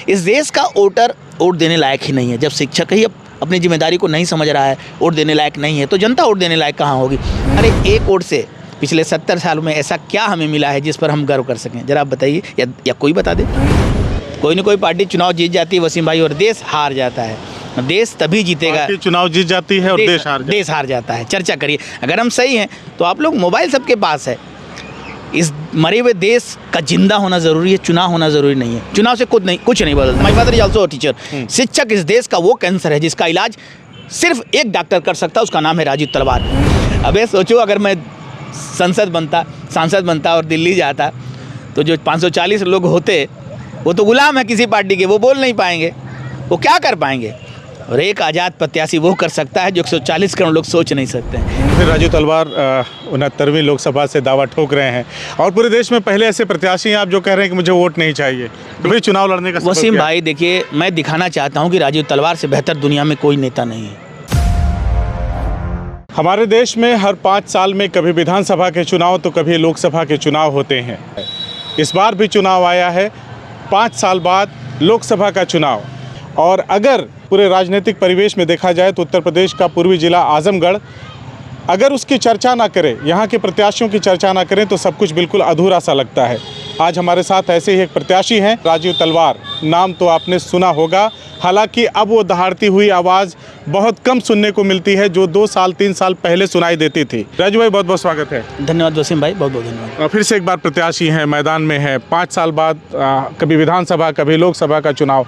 इस देश का वोटर वोट देने लायक ही नहीं है। जब शिक्षक ही अपनी जिम्मेदारी को नहीं समझ रहा है, वोट देने लायक नहीं है, तो जनता वोट देने लायक कहाँ होगी। अरे एक वोट से पिछले 70 साल में ऐसा क्या हमें मिला है जिस पर हम गर्व कर सकें, जरा आप बताइए, या कोई बता दे। कोई ना कोई पार्टी चुनाव जीत जाती है वसीम भाई, और देश हार जाता है। देश तभी जीतेगा, चुनाव जीत जाती है और देश हार जाता है। चर्चा करिए। अगर हम सही हैं तो आप लोग, मोबाइल सबके पास है। इस मरे हुए देश का जिंदा होना जरूरी है, चुनाव होना जरूरी नहीं है। चुनाव से कुछ नहीं बदलता। My father is also a teacher. शिक्षक इस देश का वो कैंसर है जिसका इलाज सिर्फ एक डॉक्टर कर सकता है, उसका नाम है राजीव तलवार। अबे सोचो, अगर मैं सांसद बनता और दिल्ली जाता तो जो 540 लोग होते वो तो गुलाम है किसी पार्टी के, वो बोल नहीं पाएंगे, वो क्या कर पाएंगे। और एक आज़ाद प्रत्याशी वो कर सकता है जो 140 करोड़ लोग सोच नहीं सकते हैं। फिर राजीव तलवार 69वीं लोकसभा से दावा ठोक रहे हैं और पूरे देश में पहले ऐसे प्रत्याशी हैं आप जो कह रहे हैं कि मुझे वोट नहीं चाहिए, तो फिर चुनाव लड़ने का वसीम भाई देखिए, मैं दिखाना चाहता हूँ कि राजीव तलवार से बेहतर दुनिया में कोई नेता नहीं है। हमारे देश में हर 5 साल में कभी विधानसभा के चुनाव तो कभी लोकसभा के चुनाव होते हैं। इस बार भी चुनाव आया है, 5 साल बाद लोकसभा का चुनाव। और अगर पूरे राजनीतिक परिवेश में देखा जाए तो उत्तर प्रदेश का पूर्वी जिला आजमगढ़, अगर उसकी चर्चा ना करें, यहाँ के प्रत्याशियों की चर्चा ना करें तो सब कुछ बिल्कुल अधूरा सा लगता है। आज हमारे साथ ऐसे ही एक प्रत्याशी हैं, राजीव तलवार। नाम तो आपने सुना होगा, हालांकि अब वो दहाड़ती हुई आवाज़ बहुत कम सुनने को मिलती है जो 2 साल 3 साल पहले सुनाई देती थी। राजू भाई बहुत बहुत स्वागत है। धन्यवाद वसीम भाई, बहुत बहुत धन्यवाद। फिर से एक बार प्रत्याशी हैं, मैदान में है, 5 साल बाद कभी विधानसभा कभी लोकसभा का चुनाव।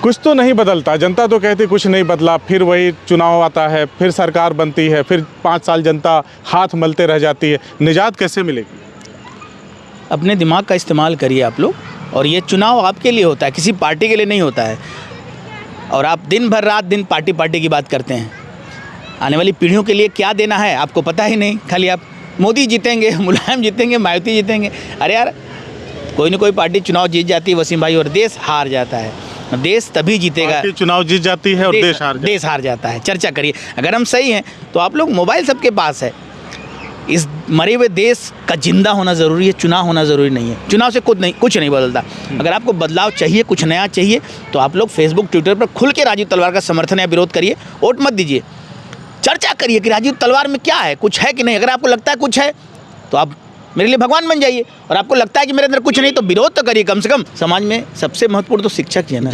कुछ तो नहीं बदलता, जनता तो कहती कुछ नहीं बदला, फिर वही चुनाव आता है, फिर सरकार बनती है, फिर 5 साल जनता हाथ मलते रह जाती है। निजात कैसे मिलेगी? अपने दिमाग का इस्तेमाल करिए आप लोग, और ये चुनाव आपके लिए होता है, किसी पार्टी के लिए नहीं होता है। और आप दिन भर रात दिन पार्टी की बात करते हैं। आने वाली पीढ़ियों के लिए क्या देना है आपको पता ही नहीं। खाली आप मोदी जीतेंगे, मुलायम जीतेंगे, मायावती जीतेंगे। अरे यार, कोई ना कोई पार्टी चुनाव जीत जाती है वसीम भाई, और देश हार जाता है। देश तभी जीतेगा, चुनाव जीत जाती है और देश हार जाता है। चर्चा करिए। अगर हम सही हैं तो आप लोग, मोबाइल सबके पास है। इस मरे हुए देश का जिंदा होना ज़रूरी है, चुनाव होना ज़रूरी नहीं है। चुनाव से कुछ नहीं बदलता। अगर आपको बदलाव चाहिए, कुछ नया चाहिए, तो आप लोग फेसबुक ट्विटर पर खुल के राजीव तलवार का समर्थन या विरोध करिए, वोट मत दीजिए। चर्चा करिए कि राजीव तलवार में क्या है, कुछ है कि नहीं। अगर आपको लगता है कुछ है तो आप मेरे लिए भगवान बन जाइए, और आपको लगता है कि मेरे अंदर कुछ नहीं तो विरोध तो करिए। कम से कम समाज में सबसे महत्वपूर्ण तो शिक्षक ही है ना।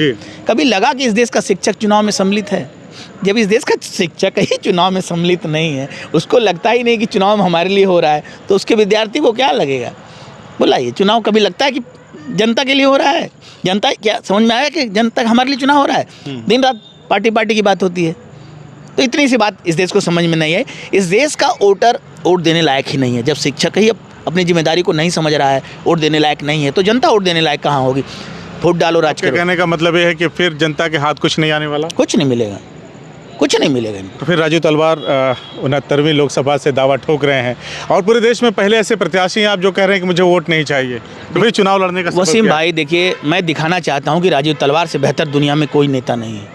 कभी लगा कि इस देश का शिक्षक चुनाव में सम्मिलित है? जब इस देश का शिक्षक ही चुनाव में सम्मिलित नहीं है, उसको लगता ही नहीं कि चुनाव हमारे लिए हो रहा है, तो उसके विद्यार्थी को क्या लगेगा? बोलाइए, चुनाव कभी लगता है कि जनता के लिए हो रहा है? जनता क्या समझ में आया कि जनता हमारे लिए चुनाव हो रहा है? दिन रात पार्टी की बात होती है। तो इतनी सी बात इस देश को समझ में नहीं है। इस देश का वोटर वोट देने लायक ही नहीं है। जब शिक्षक ही अपनी जिम्मेदारी को नहीं समझ रहा है, वोट देने लायक नहीं है, तो जनता वोट देने लायक कहाँ होगी। वोट डालो, राज करो। कहने का मतलब ये है कि फिर जनता के हाथ कुछ नहीं आने वाला, कुछ नहीं मिलेगा। तो फिर राजीव तलवार 69वीं लोकसभा से दावा ठोक रहे हैं और पूरे देश में पहले ऐसे प्रत्याशी हैं आप जो कह रहे हैं कि मुझे वोट नहीं चाहिए, तो फिर चुनाव लड़ने का वसीम भाई देखिए, मैं दिखाना चाहता हूँ कि राजीव तलवार से बेहतर दुनिया में कोई नेता नहीं है।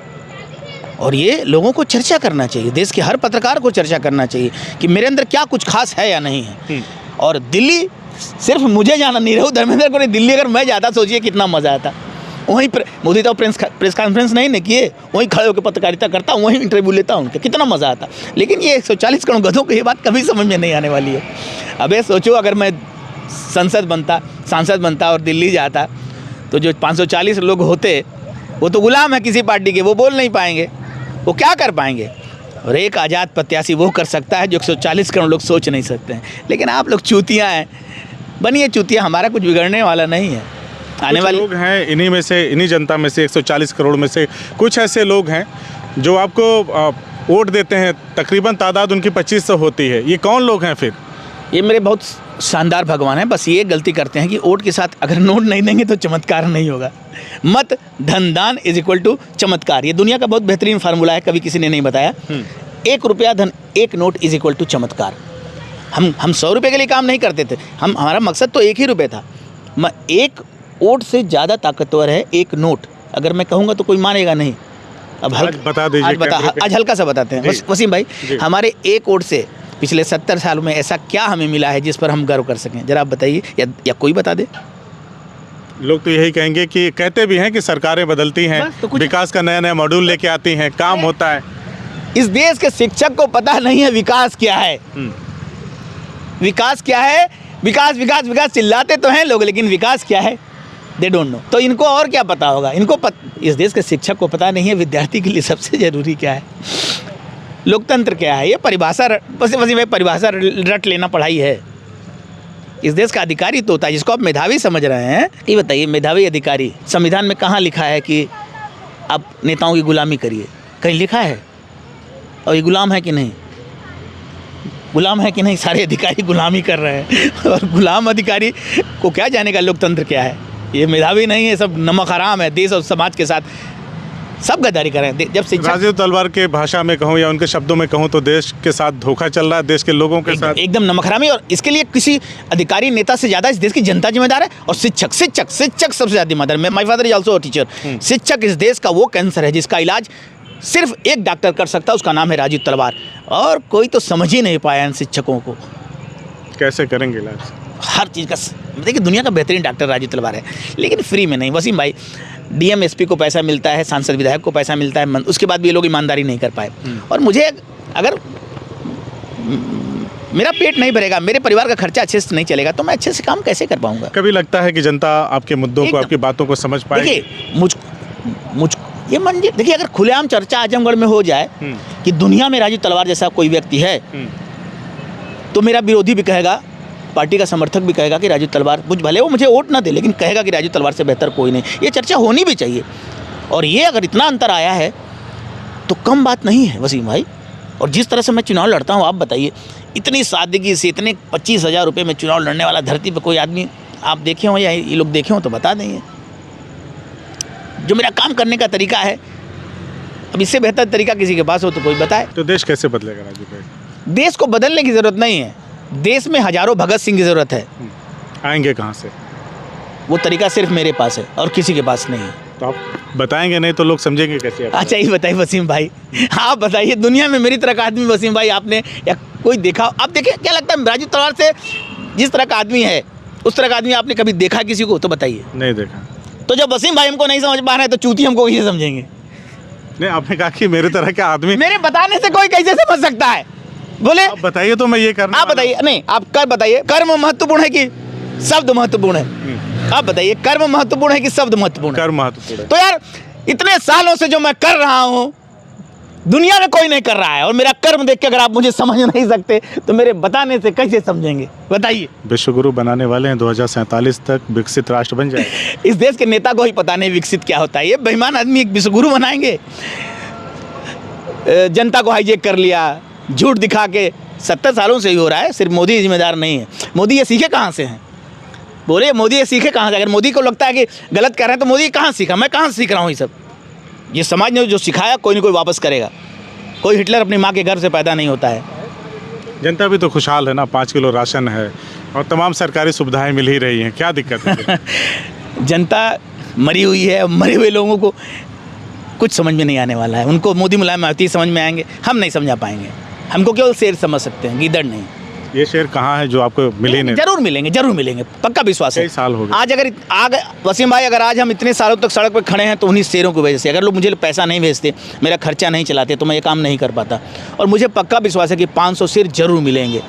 और ये लोगों को चर्चा करना चाहिए, देश के हर पत्रकार को चर्चा करना चाहिए कि मेरे अंदर क्या कुछ खास है या नहीं है। और दिल्ली सिर्फ मुझे जाना नहीं रहूँ, धर्मेंद्र को नहीं, दिल्ली अगर मैं जाता सोचिए कितना मज़ा आता। वहीं मोदी तो प्रेस कॉन्फ्रेंस नहीं न किए, वहीं खड़े होकर पत्रकारिता करता हूँ, वहीं इंटरव्यू लेता हूँ, कितना मज़ा आता। लेकिन ये 140 करोड़ गधों को ये बात कभी समझ में नहीं आने वाली है। अबे सोचो, अगर मैं सांसद बनता और दिल्ली जाता तो जो 540 लोग होते वो तो गुलाम है किसी पार्टी के, वो बोल नहीं पाएंगे, वो क्या कर पाएंगे। और एक आज़ाद प्रत्याशी वो कर सकता है जो 140 करोड़ लोग सोच नहीं सकते हैं। लेकिन आप लोग चूतियाँ हैं, बनिए चूतियाँ, हमारा कुछ बिगड़ने वाला नहीं है। आने वाले लोग हैं इन्हीं में से, इन्हीं जनता में से 140 करोड़ में से कुछ ऐसे लोग हैं जो आपको वोट देते हैं, तकरीबन तादाद उनकी 2500 होती है। ये कौन लोग हैं फिर? ये मेरे बहुत शानदार भगवान है, बस ये गलती करते हैं कि वोट के साथ अगर नोट नहीं देंगे तो चमत्कार नहीं होगा। मत धन दान इज इक्वल टू चमत्कार, ये दुनिया का बहुत बेहतरीन फार्मूला है, कभी किसी ने नहीं बताया। 1 रुपया धन 1 नोट इज इक्वल टू चमत्कार। हम 100 रुपये के लिए काम नहीं करते थे, हमारा मकसद तो 1 ही रुपये था। एक वोट से ज़्यादा ताकतवर है 1 नोट। अगर मैं कहूँगा तो कोई मानेगा नहीं। अब बता दीजिए, आज हल्का सा बताते हैं वसीम भाई। हमारे 1 वोट से पिछले 70 सालों में ऐसा क्या हमें मिला है जिस पर हम गर्व कर सकें, जरा आप बताइए, या कोई बता दे। लोग तो यही कहेंगे कि कहते भी हैं कि सरकारें बदलती हैं, बस तो कुछ- विकास का नया नया मॉड्यूल लेके आती हैं, काम होता है। इस देश के शिक्षक को पता नहीं है विकास क्या है। विकास क्या है? विकास विकास विकास चिल्लाते तो हैं लोग, लेकिन विकास क्या है दे डोंट नो। तो इनको और क्या पता होगा? इस देश के शिक्षक को पता नहीं है विद्यार्थी के लिए सबसे ज़रूरी क्या है, लोकतंत्र क्या है। ये परिभाषा परिभाषा रट लेना पढ़ाई है। इस देश का अधिकारी तो होता है जिसको आप मेधावी समझ रहे हैं। ये बताइए, मेधावी अधिकारी संविधान में कहाँ लिखा है कि आप नेताओं की गुलामी करिए? कहीं लिखा है? और ये गुलाम है कि नहीं? गुलाम है कि नहीं? सारे अधिकारी गुलामी कर रहे हैं और गुलाम अधिकारी को क्या जानेगा लोकतंत्र क्या है। ये मेधावी नहीं है, सब नमक हराम है। देश और समाज के साथ सब गद्दारी कर रहे हैं। जब शिक्षा राजीव तलवार के भाषा में कहूँ या उनके शब्दों में कहूँ तो देश के साथ धोखा चल रहा है, देश के लोगों के साथ एकदम नमक हरामी। और इसके लिए किसी अधिकारी नेता से ज़्यादा इस देश की जनता जिम्मेदार है, और शिक्षक सबसे ज़्यादा जिम्मेदार है। My father is also a teacher. शिक्षक इस देश का वो कैंसर है जिसका इलाज सिर्फ एक डॉक्टर कर सकता है, उसका नाम है राजीव तलवार। और कोई तो समझ ही नहीं पाया इन शिक्षकों को। कैसे करेंगे इलाज? हर चीज़ का देखिए, दुनिया का बेहतरीन डॉक्टर राजीव तलवार है, लेकिन फ्री में नहीं। वसीम भाई, डीएम एसपी को पैसा मिलता है, सांसद विधायक को पैसा मिलता है, उसके बाद भी ये लोग ईमानदारी नहीं कर पाए। और मुझे अगर मेरा पेट नहीं भरेगा, मेरे परिवार का खर्चा अच्छे से नहीं चलेगा, तो मैं अच्छे से काम कैसे कर पाऊंगा? कभी लगता है कि जनता आपके मुद्दों को, आपकी बातों को समझ पाएगी? देखिए, ये मंदिर देखिए, अगर खुलेआम चर्चा आजमगढ़ में हो जाए कि दुनिया में राजीव तलवार जैसा कोई व्यक्ति है, तो मेरा विरोधी भी कहेगा, पार्टी का समर्थक भी कहेगा कि राजीव तलवार, भले वो मुझे वोट ना दे, लेकिन कहेगा कि राजीव तलवार से बेहतर कोई नहीं। ये चर्चा होनी भी चाहिए। और ये अगर इतना अंतर आया है तो कम बात नहीं है वसीम भाई। और जिस तरह से मैं चुनाव लड़ता हूँ, आप बताइए, इतनी सादगी से, इतने 25,000 रुपये में चुनाव लड़ने वाला धरती पर कोई आदमी आप देखे हो या ये लोग देखे हो तो बता देंगे। जो मेरा काम करने का तरीका है, अब इससे बेहतर तरीका किसी के पास हो तो कोई बताए। तो देश कैसे बदलेगा राजीव भाई? देश को बदलने की ज़रूरत नहीं है, देश में हजारों भगत सिंह की ज़रूरत है। आएंगे कहाँ से? वो तरीका सिर्फ मेरे पास है और किसी के पास नहीं है। तो आप बताएंगे नहीं तो लोग समझेंगे कैसे? अच्छा, ये बताइए वसीम भाई, आप बताइए, दुनिया में मेरी तरह का आदमी वसीम भाई आपने या कोई देखा? आप देखिए, क्या लगता है राजीव तलवार से जिस तरह का आदमी है, उस तरह का आदमी आपने कभी देखा किसी को? तो बताइए। नहीं देखा। तो जब वसीम भाई हमको नहीं समझ पा रहे हैं तो चूती हमको कैसे समझेंगे? नहीं, आपने कहा कि मेरे तरह का आदमी। मेरे बताने से कोई कैसे समझ सकता है? बोले आप बताइए तो मैं ये करना। आप बताइए। नहीं, आप कर बताइए, कर्म महत्वपूर्ण है कि शब्द महत्वपूर्ण है? आप बताइए, कर्म महत्वपूर्ण है कि शब्द महत्वपूर्ण है? कर्म महत्वपूर्ण है। तो यार, इतने सालों से जो मैं कर रहा हूँ, दुनिया में कोई नहीं कर रहा है, और मेरा कर्म देख के अगर आप मुझे समझ नहीं सकते तो मेरे बताने से कैसे समझेंगे? बताइए। विश्वगुरु बनाने वाले हैं, 2047 तक विकसित राष्ट्र बन जाएगा। इस देश के नेता को ही पता नहीं विकसित क्या होता है। ये बेईमान आदमी एक विश्वगुरु बनाएंगे? जनता को हाईजेक कर लिया, झूठ दिखा के 70 सालों से ही हो रहा है। सिर्फ मोदी जिम्मेदार नहीं है। मोदी ये सीखे कहाँ से हैं? बोले, मोदी ये सीखे कहाँ से? अगर मोदी को लगता है कि गलत कर रहे हैं तो मोदी कहाँ सीखा? मैं कहाँ सीख रहा हूँ ये सब? ये समाज ने जो सिखाया कोई ना कोई वापस करेगा। कोई हिटलर अपनी माँ के घर से पैदा नहीं होता है। जनता भी तो खुशहाल है ना, 5 किलो राशन है और तमाम सरकारी सुविधाएं मिल ही रही हैं, क्या दिक्कत है? जनता मरी हुई है, मरे हुए लोगों को कुछ समझ में नहीं आने वाला है। उनको मोदी मुलायम मायावती समझ में आएंगे, हम नहीं समझा पाएंगे। हमको केवल शेर समझ सकते हैं, गीदड़ नहीं। ये शेर कहाँ है जो आपको मिले नहीं? जरूर मिलेंगे, पक्का विश्वास है। कई साल हो गए आज अगर वसीम भाई, अगर आज हम इतने सालों तक सड़क पर खड़े हैं तो उन्हीं शेरों की वजह से। अगर लोग मुझे पैसा नहीं भेजते, मेरा खर्चा नहीं चलाते, तो मैं ये काम नहीं कर पाता। और मुझे पक्का विश्वास है कि 500 शेर जरूर मिलेंगे।